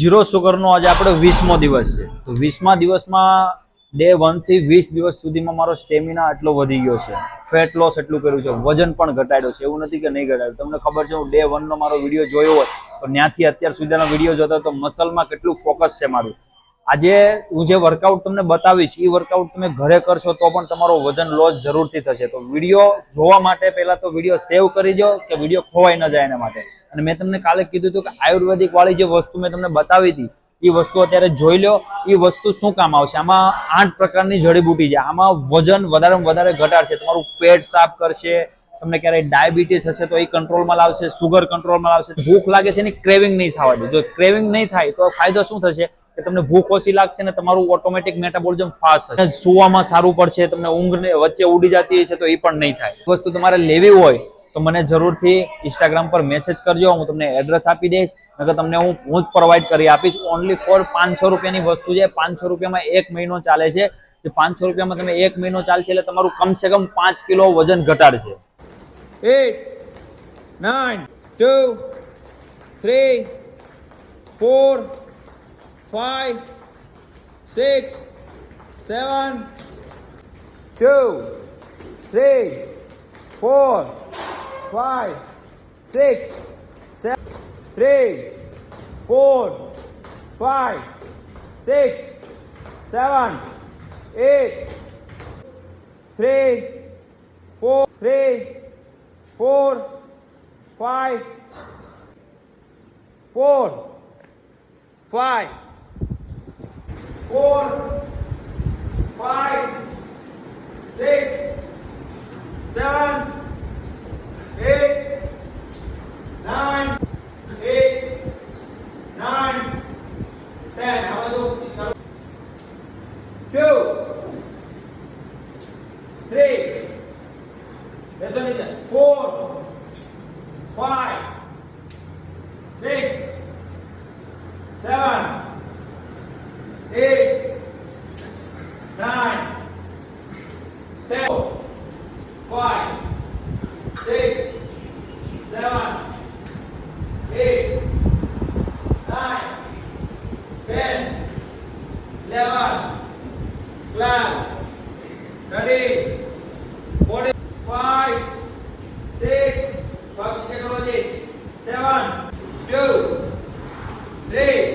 Zero સુગરનો આજે આપણો 20મો દિવસ છે. તો 20મા દિવસમાં ડે 1 થી 20 દિવસ સુધીમાં મારો સ્ટેમિના એટલો વધી ગયો છે, ફેટ લોસ એટલું કર્યું છે, વજન પણ ઘટાડ્યો છે. એવું નથી કે નહીં ઘટાડ્યું. તમને ખબર છે, હું ડે 1 નો મારો વિડીયો જોયો હોય તો ત્યાંથી અત્યાર સુધીનો વિડીયો જોતો તો મસલમાં કેટલું ફોકસ છે મારું. આજે હું જે વર્કઆઉટ તમને બતાવીશ એ વર્કઆઉટ તમે ઘરે કરશો તો પણ તમારો વજન લોસ જરૂરથી થશે. તો વિડીયો જોવા માટે પહેલા તો વિડીયો સેવ કરી દો કે વિડીયો ખોવાઈ ન જાય એના માટે. અને મેં તમને કાલે કીધું હતું કે આયુર્વેદિક વાળી જે વસ્તુ મેં તમને બતાવી હતી એ વસ્તુ અત્યારે જોઈ લો. એ વસ્તુ શું કામ આવશે? આમાં 8 પ્રકારની જડીબુટી છે. આમાં વજન વધારેમાં વધારે ઘટાડશે, તમારું પેટ સાફ કરશે, તમને ક્યારેય ડાયાબિટીસ હશે તો એ કંટ્રોલમાં લાવશે, સુગર કંટ્રોલમાં લાવશે, ભૂખ લાગે છે એની ક્રેવિંગ નહીં થવા દે. જો ક્રેવિંગ નહીં થાય તો ફાયદો શું થશે કે તમને ભૂખ ઓછી લાગશે ને તમારું ઓટોમેટિક મેટાબોલિઝમ ફાસ્ટ થશે. સુવામાં સારું પડશે, તમને ઊંઘ વચ્ચે ઉડી જતી હશે તો એ પણ નહીં થાય. વસ્તુ તમારે લેવી હોય તો મને જરૂરથી ઇન્સ્ટાગ્રામ પર મેસેજ કરજો, હું તમને એડ્રેસ આપી દઈશ. નકર તમને હું જ પ્રોવાઈડ કરી આપીશ. ઓનલી ફોર 500 રૂપિયાની વસ્તુ છે. 500 રૂપિયામાં 1 મહિનો ચાલે છે. 500 રૂપિયામાં તમે 1 મહિનો ચાલશે એટલે તમારું કમસે કમ 5 કિલો વજન ઘટાડશે. 8, 9, 2, 3, 4, 5, 6, 7, 2, 3, 4, 5, 6, 7, 3, 4, 5, 6, 7, 8, 3, 4, 3, 4, 5, 4, 5, 4, 5, 6, 7, 8, 9, 8, 9, 10. How about 2, 3, 4, 5, 6, 7, 8, 9, 10, 5, 6, 7, 8, 9, 10, 11, 12, 13, 14, 5, 6, 7, 2, 3,